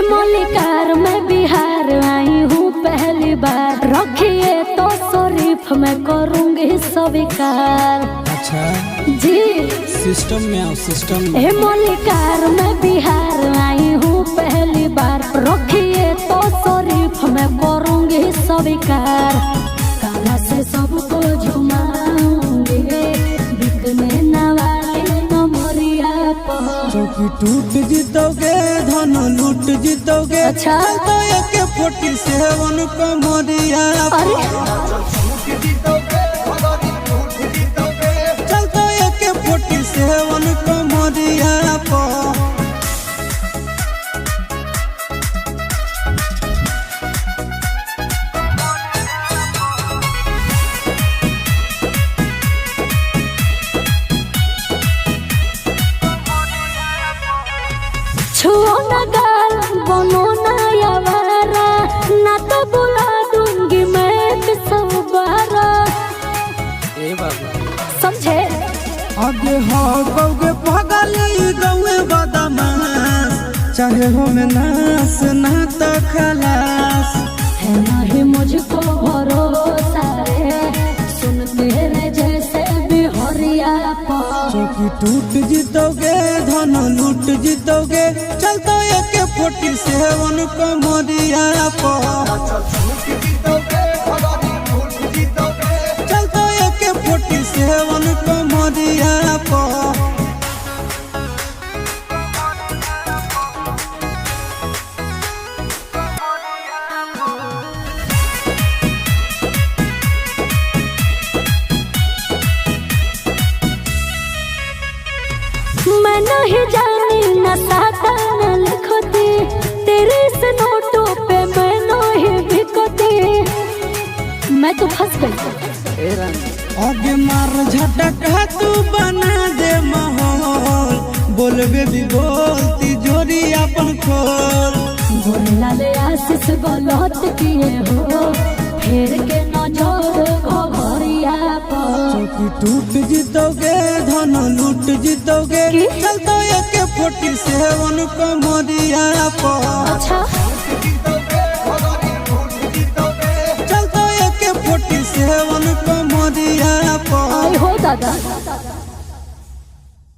मलिकार मैं बिहार आई हूँ पहली बार, रखिए तो शरीफ मैं करूँगी स्वीकार। अच्छा जी सिस्टम में आओ सिस्टम में। मलिकार मैं बिहार आई हूँ पहली बार, रखिए तो शरीफ मैं करूँगी स्वीकार। काला से सबको झुमाऊंगी, बिकने न वाले नमरिया पर। चौकी टूट जीतोगे धन लूट जीतोगे। अच्छा तो एक 47 कमरिया अरे चल तो एक 47 कमरिया पर। छुओ न गाल बनो न यावारा, ना तो बुला दूंगी मैं किसबारा। समझे आगे हो गौगे पगली गौए बदमाश, चाहे हो में नास ना तो खलास। है नहीं मुझको भरोसा रे, सुन तेरे जैसे बिहरिया पर। चौकी टूट जीतोगे धन लूट जीतोगे। चल तो एक 47 कमरिया पर। चल तो एक 47 कमरिया पर। मैं नहीं जानी न साटा न लिखती, तेरे से नोटों पे मैं नहीं बिकती। मैं तो फंस गई। आगे मार झटका तू बना दे माहौल, बोल बेबी बोलती जोरी अपन खोल। बोला ले आशीष गलत किए हो, फिर के नजर घरिया पर। चौकी टूट जीतोगे धन लूट जीतोगे। चल तो एक 47 कमरिया पर। अच्छा चल तो एक 47 कमरिया पर। आई हो दादा।